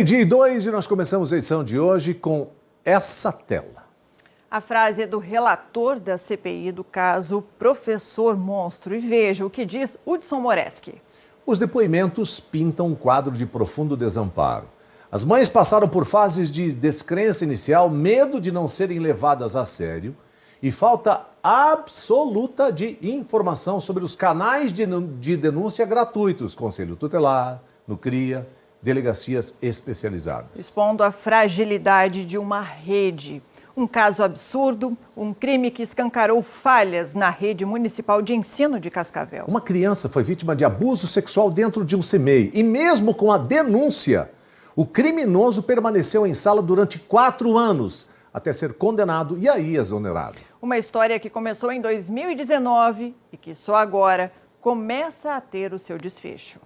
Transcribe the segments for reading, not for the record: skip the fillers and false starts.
Dia 2 e nós começamos a edição de hoje com essa tela. A frase é do relator da CPI do caso Professor Monstro. E veja o que diz Hudson Moreski. Os depoimentos pintam um quadro de profundo desamparo. As mães passaram por fases de descrença inicial, medo de não serem levadas a sério e falta absoluta de informação sobre os canais de denúncia gratuitos, Conselho Tutelar, no CRIA, delegacias especializadas. Expondo a fragilidade de uma rede. Um caso absurdo, um crime que escancarou falhas na rede municipal de ensino de Cascavel. Uma criança foi vítima de abuso sexual dentro de um CMEI e mesmo com a denúncia, o criminoso permaneceu em sala durante 4 anos, até ser condenado e aí exonerado. Uma história que começou em 2019 e que só agora começa a ter o seu desfecho.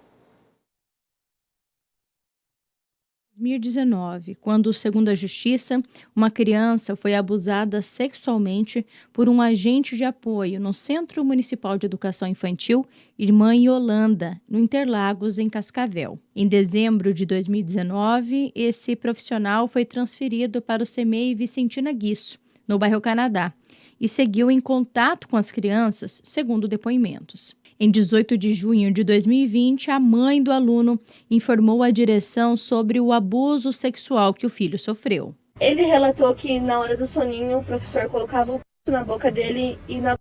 2019, quando, segundo a Justiça, uma criança foi abusada sexualmente por um agente de apoio no Centro Municipal de Educação Infantil Irmã Yolanda, no Interlagos, em Cascavel. Em dezembro de 2019, esse profissional foi transferido para o CMEI Vicentina Guiço, no bairro Canadá, e seguiu em contato com as crianças, segundo depoimentos. Em 18 de junho de 2020, a mãe do aluno informou a direção sobre o abuso sexual que o filho sofreu. Ele relatou que na hora do soninho o professor colocava o p na boca dele e na...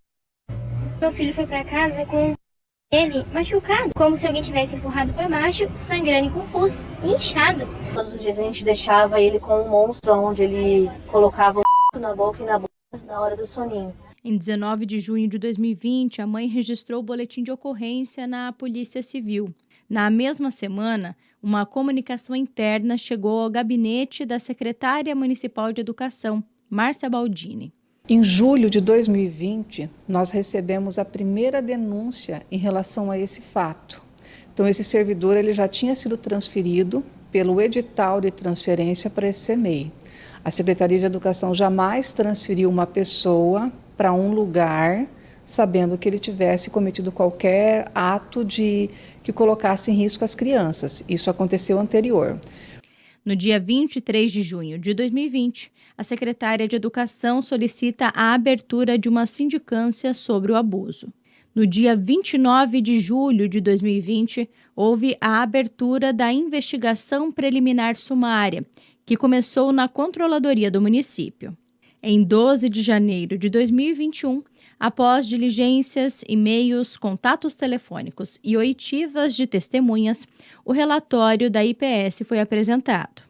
Meu filho foi para casa com ele machucado, como se alguém tivesse empurrado para baixo, sangrando e com pus e inchado. Todos os dias a gente deixava ele com um monstro onde ele colocava o p na boca e na boca na hora do soninho. Em 19 de junho de 2020, a mãe registrou o boletim de ocorrência na Polícia Civil. Na mesma semana, uma comunicação interna chegou ao gabinete da secretária municipal de Educação, Márcia Baldini. Em julho de 2020, nós recebemos a primeira denúncia em relação a esse fato. Então, esse servidor ele já tinha sido transferido pelo edital de transferência para esse CMEI. A Secretaria de Educação jamais transferiu uma pessoa para um lugar, sabendo que ele tivesse cometido qualquer ato que colocasse em risco as crianças. Isso aconteceu anterior. No dia 23 de junho de 2020, a secretária de Educação solicita a abertura de uma sindicância sobre o abuso. No dia 29 de julho de 2020, houve a abertura da investigação preliminar sumária, que começou na Controladoria do município. Em 12 de janeiro de 2021, após diligências, e-mails, contatos telefônicos e oitivas de testemunhas, o relatório da IPS foi apresentado.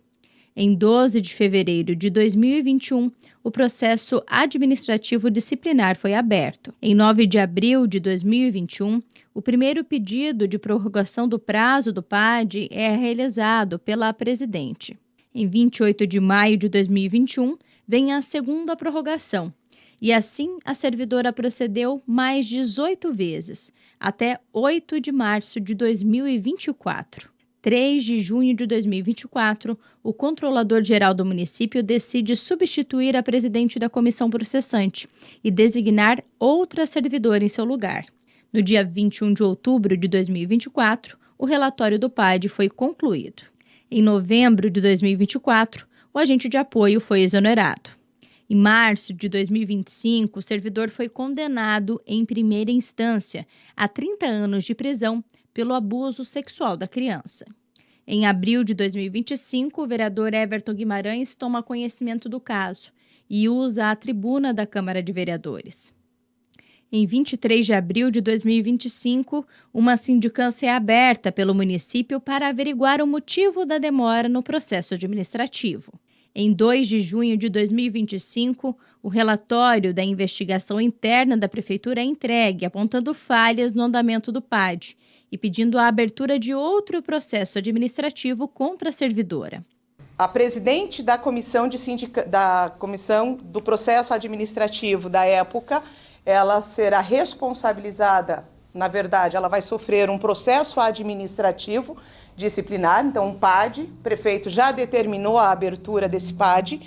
Em 12 de fevereiro de 2021, o processo administrativo disciplinar foi aberto. Em 9 de abril de 2021, o primeiro pedido de prorrogação do prazo do PAD é realizado pela presidente. Em 28 de maio de 2021, vem a segunda prorrogação, e assim a servidora procedeu mais 18 vezes, até 8 de março de 2024. 3 de junho de 2024, o controlador-geral do município decide substituir a presidente da comissão processante e designar outra servidora em seu lugar. No dia 21 de outubro de 2024, o relatório do PAD foi concluído. Em novembro de 2024, o agente de apoio foi exonerado. Em março de 2025, o servidor foi condenado em primeira instância a 30 anos de prisão pelo abuso sexual da criança. Em abril de 2025, o vereador Everton Guimarães toma conhecimento do caso e usa a tribuna da Câmara de Vereadores. Em 23 de abril de 2025, uma sindicância é aberta pelo município para averiguar o motivo da demora no processo administrativo. Em 2 de junho de 2025, o relatório da investigação interna da Prefeitura é entregue, apontando falhas no andamento do PAD e pedindo a abertura de outro processo administrativo contra a servidora. A presidente da comissão do processo administrativo da época, ela será responsabilizada, na verdade, ela vai sofrer um processo administrativo disciplinar, então um PAD, o prefeito já determinou a abertura desse PAD.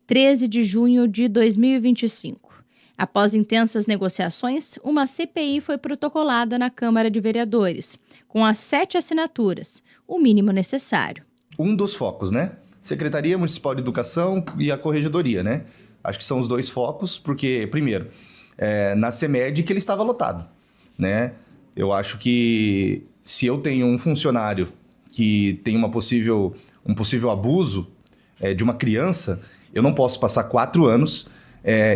13 de junho de 2025. Após intensas negociações, uma CPI foi protocolada na Câmara de Vereadores, com as 7 assinaturas, o mínimo necessário. um dos focos, né? Secretaria Municipal de Educação e a Corregedoria, né? Acho que são os 2 focos, porque, primeiro, na CEMED que ele estava lotado, né? Eu acho que se eu tenho um funcionário que tem um possível abuso de uma criança, eu não posso passar 4 anos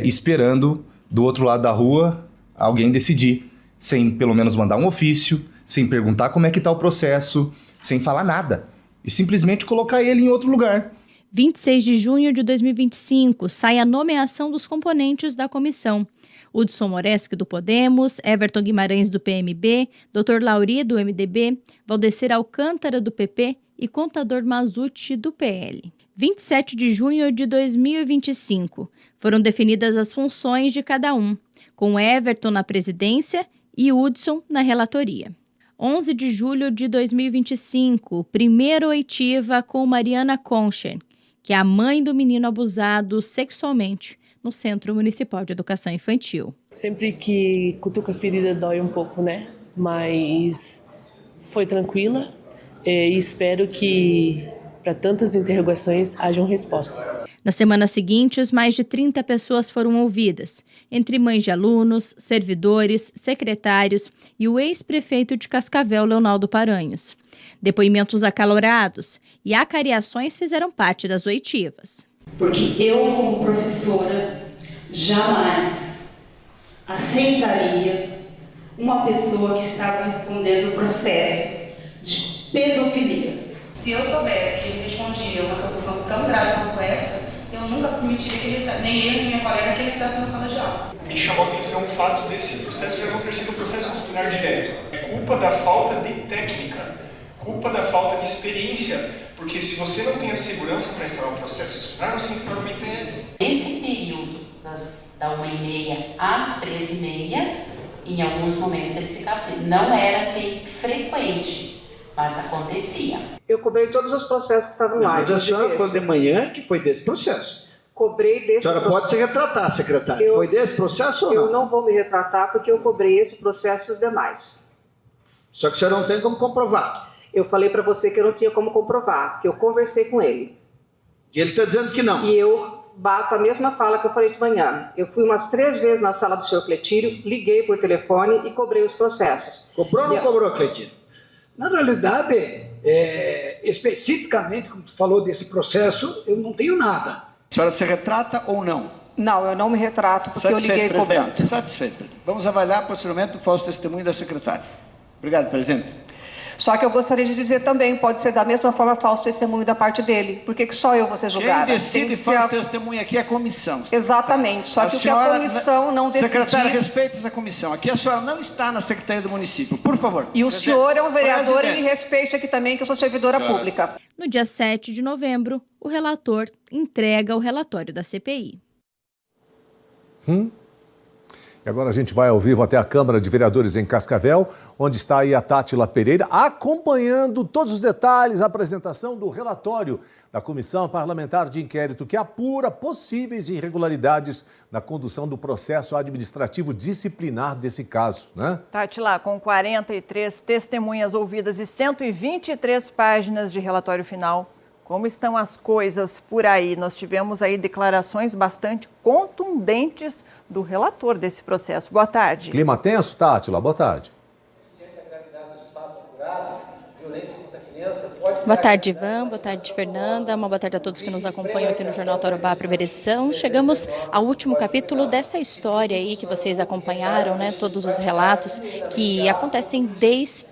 esperando do outro lado da rua alguém decidir, sem pelo menos mandar um ofício, sem perguntar como é que está o processo, sem falar nada, e simplesmente colocar ele em outro lugar. 26 de junho de 2025, sai a nomeação dos componentes da comissão. Hudson Moreski, do Podemos, Everton Guimarães, do PMB, Dr. Lauri, do MDB, Valdecir Alcântara, do PP e Contador Mazzucci, do PL. 27 de junho de 2025, foram definidas as funções de cada um, com Everton na presidência e Hudson na relatoria. 11 de julho de 2025, primeira oitiva com Mariana Concher, que é a mãe do menino abusado sexualmente no Centro Municipal de Educação Infantil. Sempre que cutuca a ferida dói um pouco, né? Mas foi tranquila e espero que para tantas interrogações hajam respostas. Nas semanas seguintes, mais de 30 pessoas foram ouvidas, entre mães de alunos, servidores, secretários e o ex-prefeito de Cascavel, Leonardo Paranhos. Depoimentos acalorados e acariações fizeram parte das oitivas. Porque eu, como professora, jamais aceitaria uma pessoa que estava respondendo o processo de pedofilia. Se eu soubesse que ele respondia uma acusação tão grave quanto essa, eu nunca permitiria que ele, nem ele, nem minha colega, que ele entrasse na sala de aula. Me chamou a atenção o fato desse processo já não ter sido um processo disciplinar direto. É culpa da falta de técnica, culpa da falta de experiência, porque se você não tem a segurança para instalar um processo disciplinar, você instala uma IPS. Esse período, da 1h30 às 13h30, em alguns momentos ele ficava assim, não era assim frequente, mas acontecia. Eu cobrei todos os processos que estavam lá. Mas a senhora falou de manhã que foi desse processo. Cobrei desse processo. A senhora pode se retratar, secretária. Foi desse processo ou não? Eu não vou me retratar porque eu cobrei esse processo e os demais. Só que a senhora não tem como comprovar. Eu falei para você que eu não tinha como comprovar, que eu conversei com ele. E ele está dizendo que não. E eu bato a mesma fala que eu falei de manhã. Eu fui umas 3 vezes na sala do senhor Cletírio, liguei por telefone e cobrei os processos. Cobrou ou não cobrou, Cletírio? Na realidade, especificamente, como tu falou desse processo, eu não tenho nada. A senhora se retrata ou não? Não, eu não me retrato porque eu liguei cobrando. Satisfeito. Vamos avaliar posteriormente o falso testemunho da secretária. Obrigado, presidente. Só que eu gostaria de dizer também, pode ser da mesma forma falso testemunho da parte dele. Por que só eu vou ser julgada? Quem decide falso testemunho aqui é a comissão. Exatamente. Só que o que a comissão não decidir... Secretária, respeite essa comissão. Aqui a senhora não está na Secretaria do Município. Por favor. E o senhor é um vereador e me respeite aqui também, que eu sou servidora pública. No dia 7 de novembro, o relator entrega o relatório da CPI. E agora a gente vai ao vivo até a Câmara de Vereadores em Cascavel, onde está aí a Tátila Pereira, acompanhando todos os detalhes, a apresentação do relatório da Comissão Parlamentar de Inquérito, que apura possíveis irregularidades na condução do processo administrativo disciplinar desse caso, né? Tátila, com 43 testemunhas ouvidas e 123 páginas de relatório final, como estão as coisas por aí? Nós tivemos aí declarações bastante contundentes do relator desse processo. Boa tarde. Clima tenso, Tátila? Boa tarde. Boa tarde, Ivan. Boa tarde, Fernanda. Uma boa tarde a todos que nos acompanham aqui no Jornal Tarobá, primeira edição. Chegamos ao último capítulo dessa história aí que vocês acompanharam, né? Todos os relatos que acontecem desde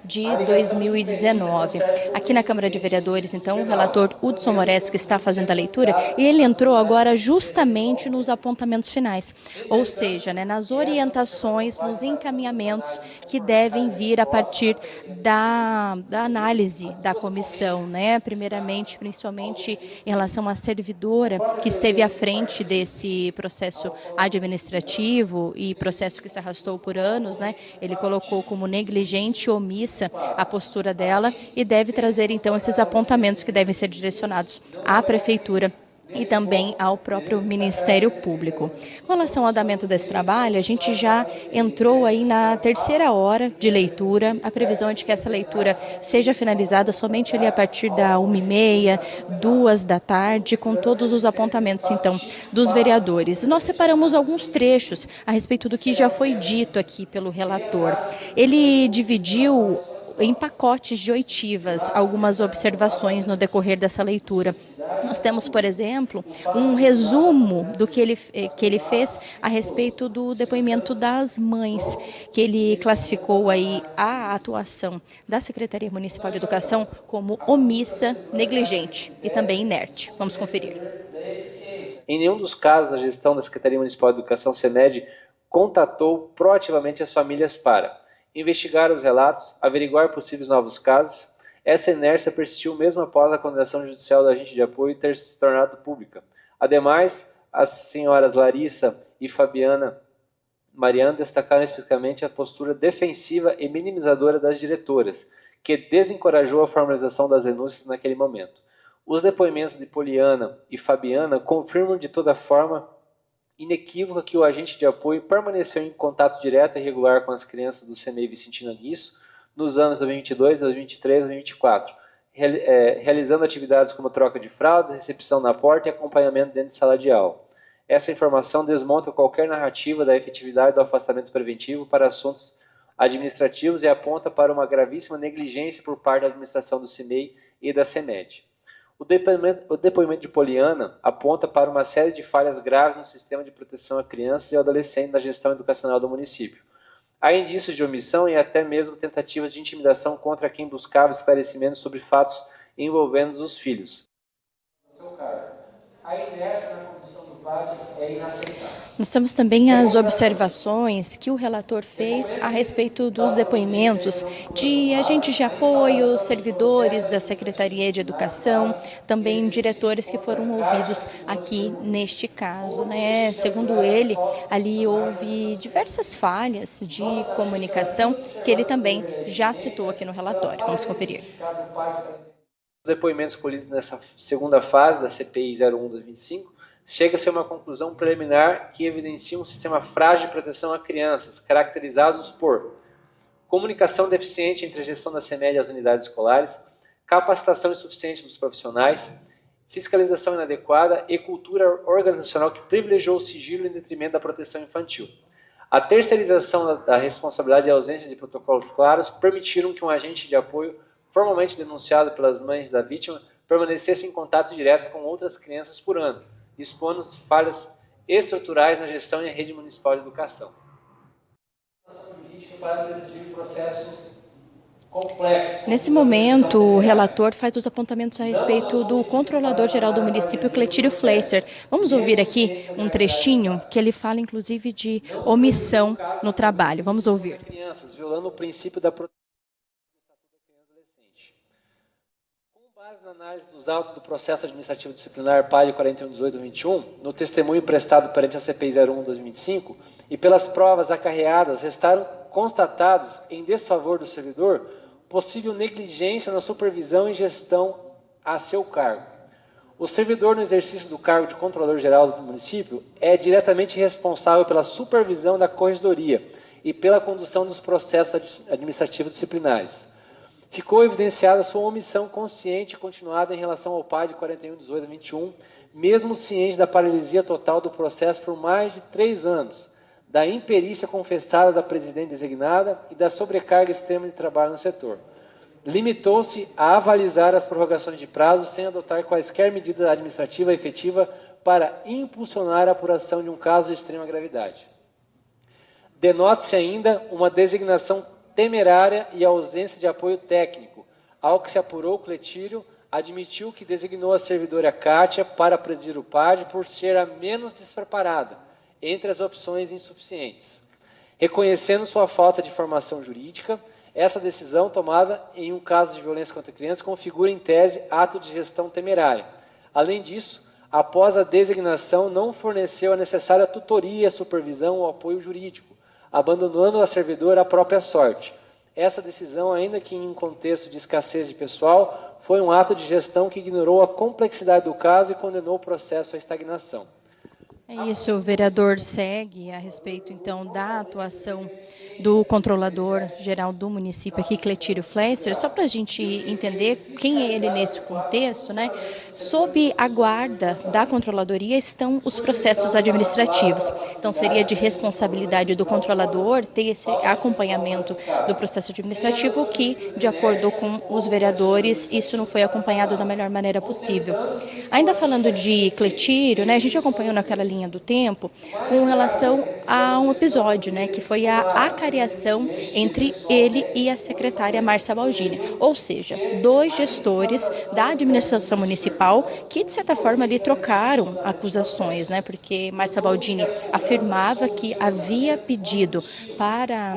2019. Aqui na Câmara de Vereadores, então, o relator Hudson Moreski está fazendo a leitura e ele entrou agora justamente nos apontamentos finais, ou seja, né, nas orientações, nos encaminhamentos que devem vir a partir da análise da comissão, né? Primeiramente, principalmente em relação à servidora que esteve à frente desse processo administrativo e processo que se arrastou por anos, né? Ele colocou como negligente e omissa a postura dela e deve trazer então esses apontamentos que devem ser direcionados à prefeitura e também ao próprio Ministério Público. Com relação ao andamento desse trabalho, a gente já entrou aí na terceira hora de leitura. A previsão é de que essa leitura seja finalizada somente ali a partir da 1h30, 14h, com todos os apontamentos, então, dos vereadores. Nós separamos alguns trechos a respeito do que já foi dito aqui pelo relator. Ele dividiu em pacotes de oitivas algumas observações no decorrer dessa leitura. Nós temos, por exemplo, um resumo do que ele fez a respeito do depoimento das mães, que ele classificou aí a atuação da Secretaria Municipal de Educação como omissa, negligente e também inerte. Vamos conferir. Em nenhum dos casos, a gestão da Secretaria Municipal de Educação, SEMED, contatou proativamente as famílias para investigar os relatos, averiguar possíveis novos casos. Essa inércia persistiu mesmo após a condenação judicial do agente de apoio ter se tornado pública. Ademais, as senhoras Larissa e Fabiana Mariana destacaram especificamente a postura defensiva e minimizadora das diretoras, que desencorajou a formalização das denúncias naquele momento. Os depoimentos de Poliana e Fabiana confirmam de toda forma inequívoca que o agente de apoio permaneceu em contato direto e regular com as crianças do CMEI Vicentino Aguiço nos anos 2022, 2023 e 2024, realizando atividades como troca de fraldas, recepção na porta e acompanhamento dentro de sala de aula. Essa informação desmonta qualquer narrativa da efetividade do afastamento preventivo para assuntos administrativos e aponta para uma gravíssima negligência por parte da administração do CMEI e da CEMED. O depoimento de Poliana aponta para uma série de falhas graves no sistema de proteção a crianças e adolescentes na gestão educacional do município. Há indícios de omissão e até mesmo tentativas de intimidação contra quem buscava esclarecimentos sobre fatos envolvendo os filhos. A inércia na condução do PAD é inaceitável. Nós temos também as observações que o relator fez a respeito dos depoimentos de agentes de apoio, servidores da Secretaria de Educação, também diretores que foram ouvidos aqui neste caso, né? Segundo ele, ali houve diversas falhas de comunicação que ele também já citou aqui no relatório. Vamos conferir. Os depoimentos colhidos nessa segunda fase da CPI 01/2005 chega-se a uma conclusão preliminar que evidencia um sistema frágil de proteção a crianças, caracterizados por comunicação deficiente entre a gestão da CEMED e as unidades escolares, capacitação insuficiente dos profissionais, fiscalização inadequada e cultura organizacional que privilegiou o sigilo em detrimento da proteção infantil. A terceirização da responsabilidade e a ausência de protocolos claros permitiram que um agente de apoio formalmente denunciado pelas mães da vítima permanecesse em contato direto com outras crianças por ano, expondo falhas estruturais na gestão e na rede municipal de educação. Nesse momento, o relator faz os apontamentos a respeito do controlador-geral do município, Cletírio Fleister. Vamos ouvir aqui um trechinho que ele fala, inclusive, de omissão no trabalho. Vamos ouvir. Crianças, violando o princípio da proteção. Na análise dos autos do processo administrativo disciplinar PAD 41/18/21, no testemunho prestado perante a CPI 01/2005 e pelas provas acarreadas, restaram constatados em desfavor do servidor possível negligência na supervisão e gestão a seu cargo. O servidor no exercício do cargo de controlador-geral do município é diretamente responsável pela supervisão da corregedoria e pela condução dos processos administrativos disciplinares. Ficou evidenciada sua omissão consciente e continuada em relação ao PAD 41/18/21, mesmo ciente da paralisia total do processo por mais de 3 anos, da imperícia confessada da presidente designada e da sobrecarga extrema de trabalho no setor. Limitou-se a avalizar as prorrogações de prazo sem adotar quaisquer medida administrativa efetiva para impulsionar a apuração de um caso de extrema gravidade. Denota-se ainda uma designação temerária e a ausência de apoio técnico. Ao que se apurou, Cletírio admitiu que designou a servidora Kátia para presidir o PAD por ser a menos despreparada, entre as opções insuficientes. Reconhecendo sua falta de formação jurídica, essa decisão tomada em um caso de violência contra crianças configura em tese ato de gestão temerária. Além disso, após a designação, não forneceu a necessária tutoria, supervisão ou apoio jurídico, abandonando a servidora à própria sorte. Essa decisão, ainda que em um contexto de escassez de pessoal, foi um ato de gestão que ignorou a complexidade do caso e condenou o processo à estagnação. É isso, o vereador segue a respeito, então, da atuação do controlador-geral do município aqui, Cletírio Fleischer, só para a gente entender quem é ele nesse contexto, né? Sob a guarda da controladoria estão os processos administrativos. Então, seria de responsabilidade do controlador ter esse acompanhamento do processo administrativo que, de acordo com os vereadores, isso não foi acompanhado da melhor maneira possível. Ainda falando de Cletírio, né, a gente acompanhou naquela linha do tempo com relação a um episódio, né, que foi a acariação entre ele e a secretária Márcia Baldini, ou seja, dois gestores da administração municipal que, de certa forma, ali trocaram acusações, né, porque Márcia Baldini afirmava que havia pedido para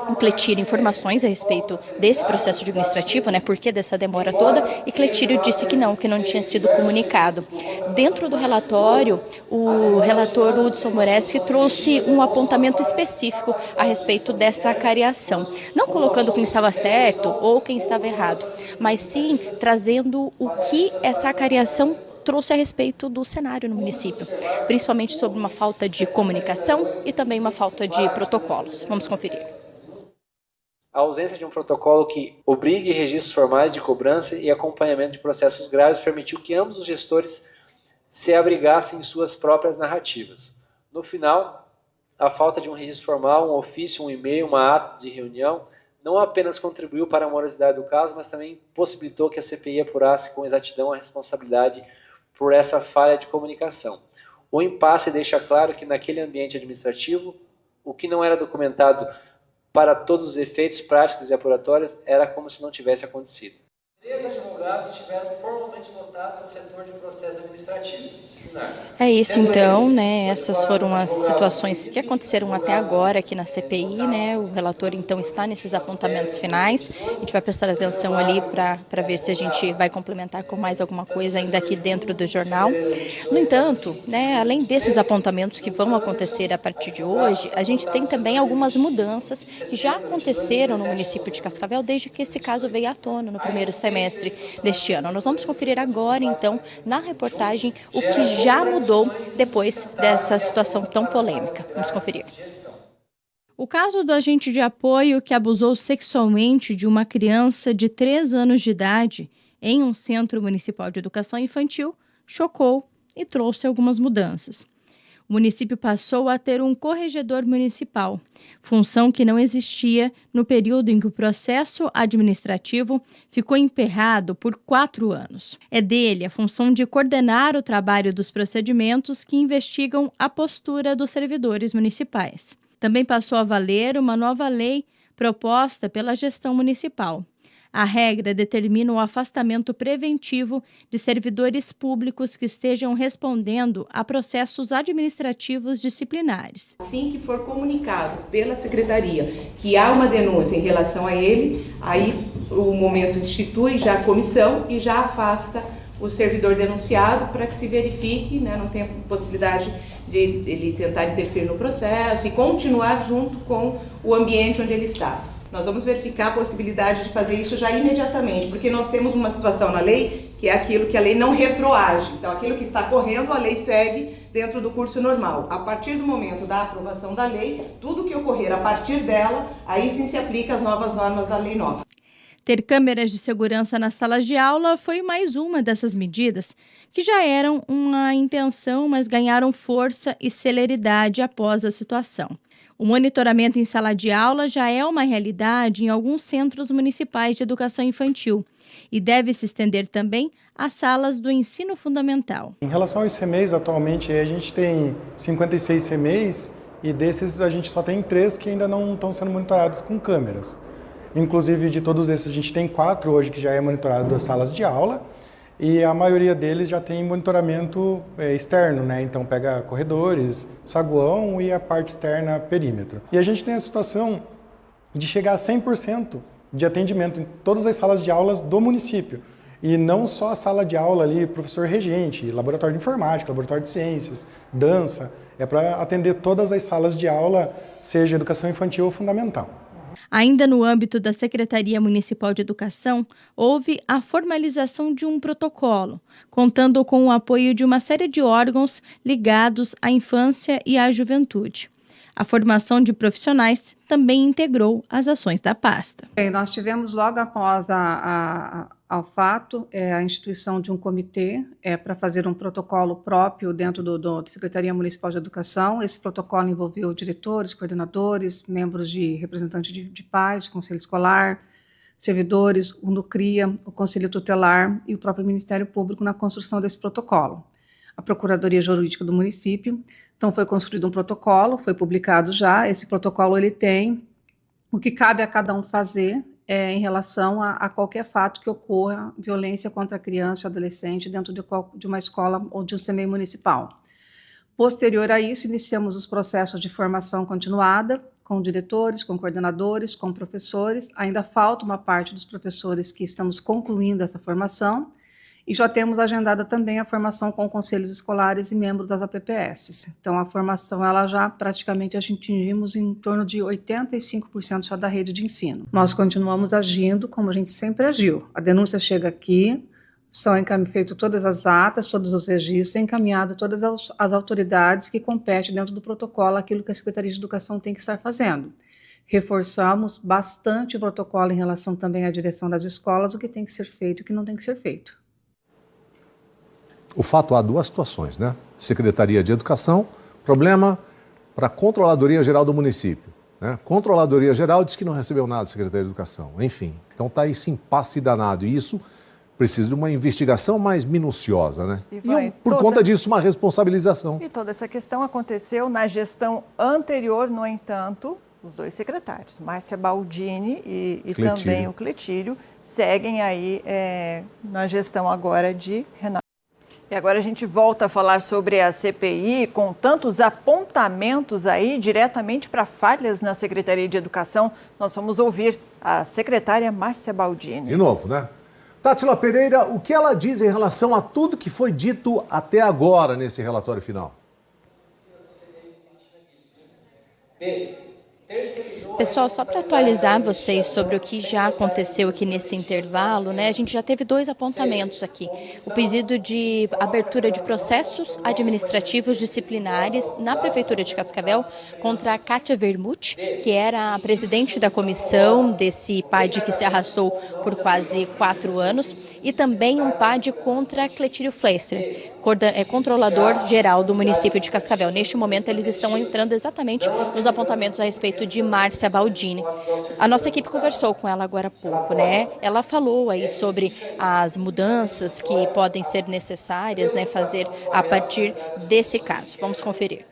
o Cletírio informações a respeito desse processo administrativo, né, por que dessa demora toda, e Cletírio disse que não tinha sido comunicado. Dentro do relatório, o relator Hudson Moreski trouxe um apontamento específico a respeito dessa acariação, não colocando quem estava certo ou quem estava errado, mas sim trazendo o que essa acariação trouxe a respeito do cenário no município, principalmente sobre uma falta de comunicação e também uma falta de protocolos. Vamos conferir. A ausência de um protocolo que obrigue registros formais de cobrança e acompanhamento de processos graves permitiu que ambos os gestores se abrigassem em suas próprias narrativas. No final, a falta de um registro formal, um ofício, um e-mail, um ato de reunião, não apenas contribuiu para a morosidade do caso, mas também possibilitou que a CPI apurasse com exatidão a responsabilidade por essa falha de comunicação. O impasse deixa claro que naquele ambiente administrativo, o que não era documentado para todos os efeitos práticos e apuratórios era como se não tivesse acontecido. 3 advogados tiveram formalmente votado no setor de processos administrativos disciplinar. É isso então, né? Essas foram as situações que aconteceram até agora aqui na CPI, né? O relator então está nesses apontamentos finais. A gente vai prestar atenção ali para ver se a gente vai complementar com mais alguma coisa ainda aqui dentro do jornal. No entanto, né, além desses apontamentos que vão acontecer a partir de hoje, a gente tem também algumas mudanças que já aconteceram no município de Cascavel desde que esse caso veio à tona no primeiro semestre deste ano. Nós vamos conferir agora, então, na reportagem, o que já mudou depois dessa situação tão polêmica. Vamos conferir. O caso do agente de apoio que abusou sexualmente de uma criança de 3 anos de idade em um centro municipal de educação infantil chocou e trouxe algumas mudanças. O município passou a ter um corregedor municipal, função que não existia no período em que o processo administrativo ficou emperrado por 4 anos. É dele a função de coordenar o trabalho dos procedimentos que investigam a postura dos servidores municipais. Também passou a valer uma nova lei proposta pela gestão municipal. A regra determina o afastamento preventivo de servidores públicos que estejam respondendo a processos administrativos disciplinares. Assim que for comunicado pela secretaria que há uma denúncia em relação a ele, aí o momento institui já a comissão e já afasta o servidor denunciado para que se verifique, né, não tenha possibilidade de ele tentar interferir no processo e continuar junto com o ambiente onde ele está. Nós vamos verificar a possibilidade de fazer isso já imediatamente, porque nós temos uma situação na lei que é aquilo que a lei não retroage. Então, aquilo que está correndo, a lei segue dentro do curso normal. A partir do momento da aprovação da lei, tudo que ocorrer a partir dela, aí sim se aplica as novas normas da lei nova. Ter câmeras de segurança nas salas de aula foi mais uma dessas medidas que já eram uma intenção, mas ganharam força e celeridade após a situação. O monitoramento em sala de aula já é uma realidade em alguns centros municipais de educação infantil e deve se estender também às salas do ensino fundamental. Em relação aos CMEs, atualmente a gente tem 56 CMEs e desses a gente só tem 3 que ainda não estão sendo monitorados com câmeras. Inclusive, de todos esses, a gente tem 4 hoje que já é monitorado das salas de aula e a maioria deles já tem monitoramento externo, né? Então pega corredores, saguão e a parte externa, perímetro. E a gente tem a situação de chegar a 100% de atendimento em todas as salas de aulas do município. E não só a sala de aula ali, professor regente, laboratório de informática, laboratório de ciências, dança, é para atender todas as salas de aula, seja educação infantil ou fundamental. Ainda no âmbito da Secretaria Municipal de Educação, houve a formalização de um protocolo, contando com o apoio de uma série de órgãos ligados à infância e à juventude. A formação de profissionais também integrou as ações da pasta. Nós tivemos logo após ao fato a instituição de um comitê para fazer um protocolo próprio dentro da Secretaria Municipal de Educação. Esse protocolo envolveu diretores, coordenadores, membros de representantes de pais, de conselho escolar, servidores, o NUCRIA, o Conselho Tutelar e o próprio Ministério Público na construção desse protocolo. A Procuradoria Jurídica do município. Então, foi construído um protocolo, foi publicado já. Esse protocolo ele tem o que cabe a cada um fazer em relação a qualquer fato que ocorra, violência contra a criança e adolescente dentro de uma escola ou de um CMEI municipal. Posterior a isso, iniciamos os processos de formação continuada com diretores, com coordenadores, com professores. Ainda falta uma parte dos professores que estamos concluindo essa formação. E já temos agendada também a formação com conselhos escolares e membros das APPS. Então, a formação, ela já praticamente atingimos em torno de 85% já da rede de ensino. Nós continuamos agindo como a gente sempre agiu. A denúncia chega aqui, são feitas todas as atas, todos os registros, encaminhado todas as autoridades que competem dentro do protocolo aquilo que a Secretaria de Educação tem que estar fazendo. Reforçamos bastante o protocolo em relação também à direção das escolas, o que tem que ser feito e o que não tem que ser feito. O fato, há duas situações, né? Secretaria de Educação, problema para a Controladoria Geral do município, né? Controladoria Geral diz que não recebeu nada da Secretaria de Educação, enfim. Então está esse impasse danado e isso precisa de uma investigação mais minuciosa, né? Por conta disso, uma responsabilização. E toda essa questão aconteceu na gestão anterior, no entanto, os dois secretários, Márcia Baldini e também o Cletírio, seguem aí na gestão agora de Renato. E agora a gente volta a falar sobre a CPI, com tantos apontamentos aí diretamente para falhas na Secretaria de Educação. Nós vamos ouvir a secretária Márcia Baldini. De novo, né? Tátila Pereira, o que ela diz em relação a tudo que foi dito até agora nesse relatório final? Pessoal, só para atualizar vocês sobre o que já aconteceu aqui nesse intervalo, né? A gente já teve 2 apontamentos aqui. O pedido de abertura de processos administrativos disciplinares na Prefeitura de Cascavel contra a Kátia Vermut, que era a presidente da comissão desse PAD que se arrastou por quase 4 anos, e também um PAD contra Cletírio Fleister, controlador geral do município de Cascavel. Neste momento, eles estão entrando exatamente nos apontamentos a respeito de Márcia Baldini. A nossa equipe conversou com ela agora há pouco, né? Ela falou aí sobre as mudanças que podem ser necessárias, né, fazer a partir desse caso. Vamos conferir.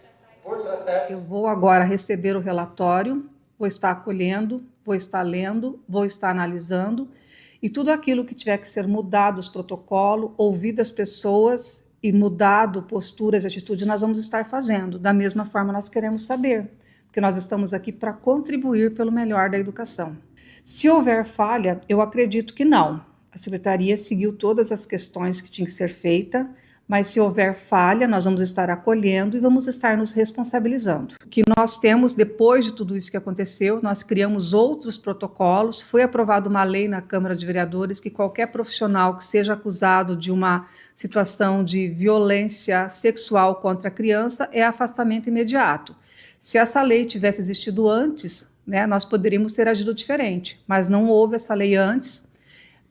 Eu vou agora receber o relatório, vou estar acolhendo, vou estar lendo, vou estar analisando e tudo aquilo que tiver que ser mudado, os protocolos, ouvir as pessoas e mudado posturas e atitude, nós vamos estar fazendo. Da mesma forma, nós queremos saber, porque nós estamos aqui para contribuir pelo melhor da educação. Se houver falha, eu acredito que não. A Secretaria seguiu todas as questões que tinham que ser feitas, mas se houver falha, nós vamos estar acolhendo e vamos estar nos responsabilizando. O que nós temos, depois de tudo isso que aconteceu, nós criamos outros protocolos, foi aprovada uma lei na Câmara de Vereadores que qualquer profissional que seja acusado de uma situação de violência sexual contra a criança é afastamento imediato. Se essa lei tivesse existido antes, né, nós poderíamos ter agido diferente, mas não houve essa lei antes.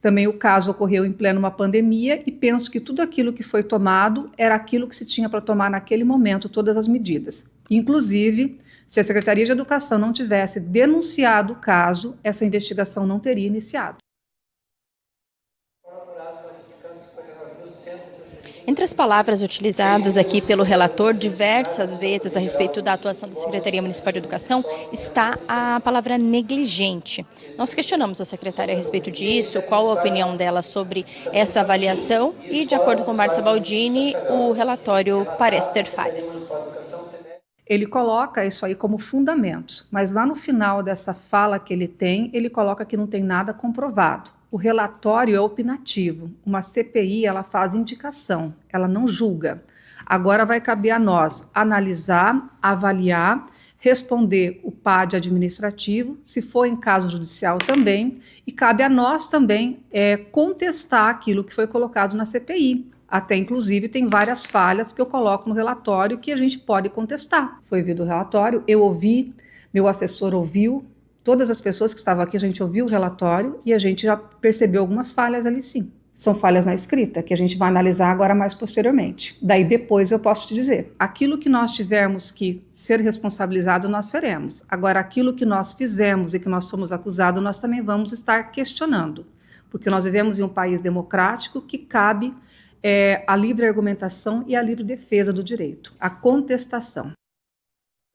Também o caso ocorreu em pleno uma pandemia e penso que tudo aquilo que foi tomado era aquilo que se tinha para tomar naquele momento, todas as medidas. Inclusive, se a Secretaria de Educação não tivesse denunciado o caso, essa investigação não teria iniciado. Entre as palavras utilizadas aqui pelo relator diversas vezes a respeito da atuação da Secretaria Municipal de Educação está a palavra negligente. Nós questionamos a secretária a respeito disso, qual a opinião dela sobre essa avaliação e, de acordo com Márcia Baldini, o relatório parece ter falhas. Ele coloca isso aí como fundamentos, mas lá no final dessa fala que ele tem, ele coloca que não tem nada comprovado. O relatório é opinativo, uma CPI ela faz indicação, ela não julga. Agora vai caber a nós analisar, avaliar, responder o PAD administrativo, se for em caso judicial também, e cabe a nós também contestar aquilo que foi colocado na CPI. Até, inclusive, tem várias falhas que eu coloco no relatório que a gente pode contestar. Foi ouvido o relatório, eu ouvi, meu assessor ouviu, todas as pessoas que estavam aqui, a gente ouviu o relatório e a gente já percebeu algumas falhas ali sim. São falhas na escrita, que a gente vai analisar agora mais posteriormente. Daí depois eu posso te dizer, aquilo que nós tivermos que ser responsabilizado, nós seremos. Agora, aquilo que nós fizemos e que nós somos acusados, nós também vamos estar questionando. Porque nós vivemos em um país democrático que cabe a livre argumentação e a livre defesa do direito, a contestação.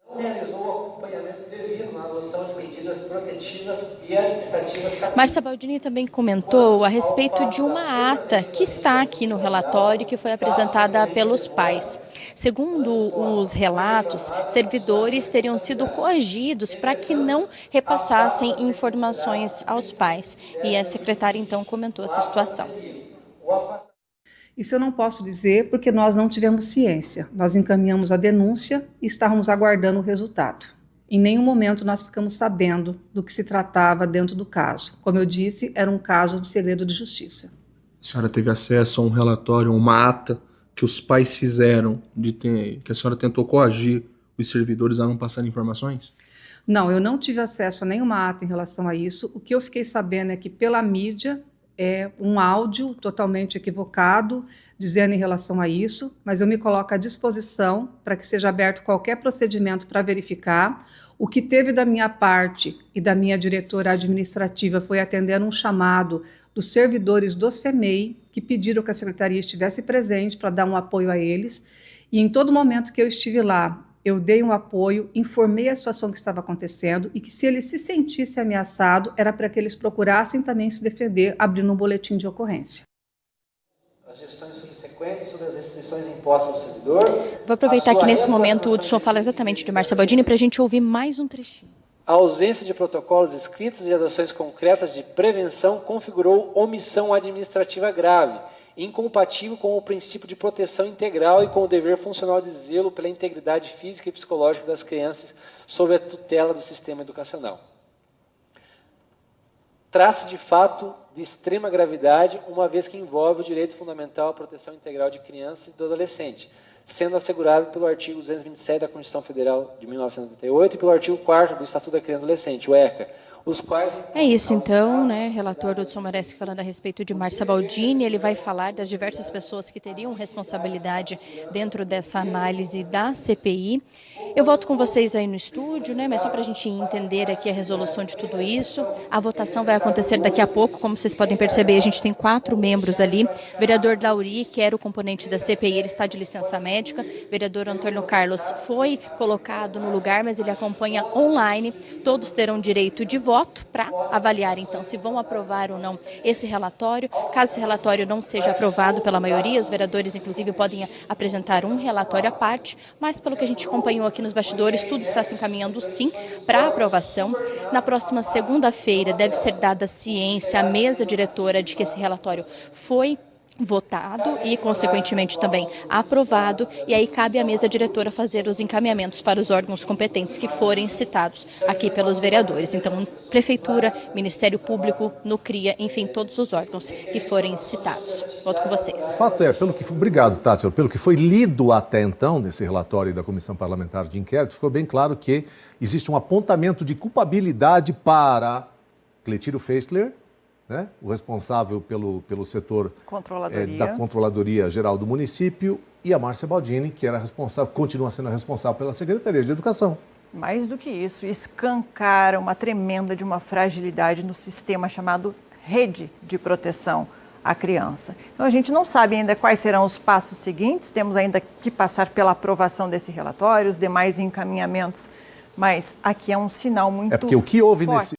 Não realizou o acompanhamento devido na adoção de medidas protetivas e administrativas. Márcia Baldini também comentou a respeito de uma ata que está aqui no relatório que foi apresentada pelos pais. Segundo os relatos, servidores teriam sido coagidos para que não repassassem informações aos pais. E a secretária então comentou essa situação. Isso eu não posso dizer porque nós não tivemos ciência. Nós encaminhamos a denúncia e estávamos aguardando o resultado. Em nenhum momento nós ficamos sabendo do que se tratava dentro do caso. Como eu disse, era um caso de segredo de justiça. A senhora teve acesso a um relatório, uma ata que os pais fizeram, que a senhora tentou coagir os servidores a não passar informações? Não, eu não tive acesso a nenhuma ata em relação a isso. O que eu fiquei sabendo é que pela mídia um áudio totalmente equivocado, dizendo em relação a isso, mas eu me coloco à disposição para que seja aberto qualquer procedimento para verificar. O que teve da minha parte e da minha diretora administrativa foi atender um chamado dos servidores do CEMEI, que pediram que a secretaria estivesse presente para dar um apoio a eles, e em todo momento que eu estive lá, eu dei um apoio, informei a situação que estava acontecendo e que se ele se sentisse ameaçado, era para que eles procurassem também se defender, abrindo um boletim de ocorrência. As gestões subsequentes sobre as restrições impostas ao servidor. Vou aproveitar que nesse momento o Hudson fala exatamente de Márcia Baldini para a gente ouvir mais um trechinho. A ausência de protocolos escritos e ações concretas de prevenção configurou omissão administrativa grave, incompatível com o princípio de proteção integral e com o dever funcional de zelo pela integridade física e psicológica das crianças sob a tutela do sistema educacional. Trata-se de fato de extrema gravidade, uma vez que envolve o direito fundamental à proteção integral de crianças e do adolescente, sendo assegurado pelo artigo 227 da Constituição Federal de 1988 e pelo artigo 4º do Estatuto da Criança e do Adolescente, o ECA, os quais... É isso então, né? Relator Hudson Merece falando a respeito de Márcia Baldini, ele vai falar das diversas pessoas que teriam responsabilidade dentro dessa análise da CPI. Eu volto com vocês aí no estúdio, né? Mas só para a gente entender aqui a resolução de tudo isso. A votação vai acontecer daqui a pouco, como vocês podem perceber, a gente tem 4 membros ali. Vereador Lauri, que era o componente da CPI, ele está de licença médica. Vereador Antônio Carlos foi colocado no lugar, mas ele acompanha online. Todos terão direito de voto para avaliar, então, se vão aprovar ou não esse relatório. Caso esse relatório não seja aprovado pela maioria, os vereadores, inclusive, podem apresentar um relatório à parte, mas pelo que a gente acompanhou aqui nos bastidores, tudo está se encaminhando, sim, para aprovação. Na próxima segunda-feira deve ser dada ciência à mesa diretora de que esse relatório foi votado e, consequentemente, também aprovado, e aí cabe à mesa diretora fazer os encaminhamentos para os órgãos competentes que forem citados aqui pelos vereadores. Então, Prefeitura, Ministério Público, Nucria, enfim, todos os órgãos que forem citados. Volto com vocês. O fato é, obrigado, Tati, pelo que foi lido até então nesse relatório da Comissão Parlamentar de Inquérito, ficou bem claro que existe um apontamento de culpabilidade para Cletírio Feischler, né, o responsável pelo setor da Controladoria Geral do município, e a Márcia Baldini, que era responsável, continua sendo responsável pela Secretaria de Educação. Mais do que isso, escancara uma tremenda de uma fragilidade no sistema chamado Rede de Proteção à Criança. Então a gente não sabe ainda quais serão os passos seguintes, temos ainda que passar pela aprovação desse relatório, os demais encaminhamentos, mas aqui é um sinal muito forte. É porque o que houve nesse...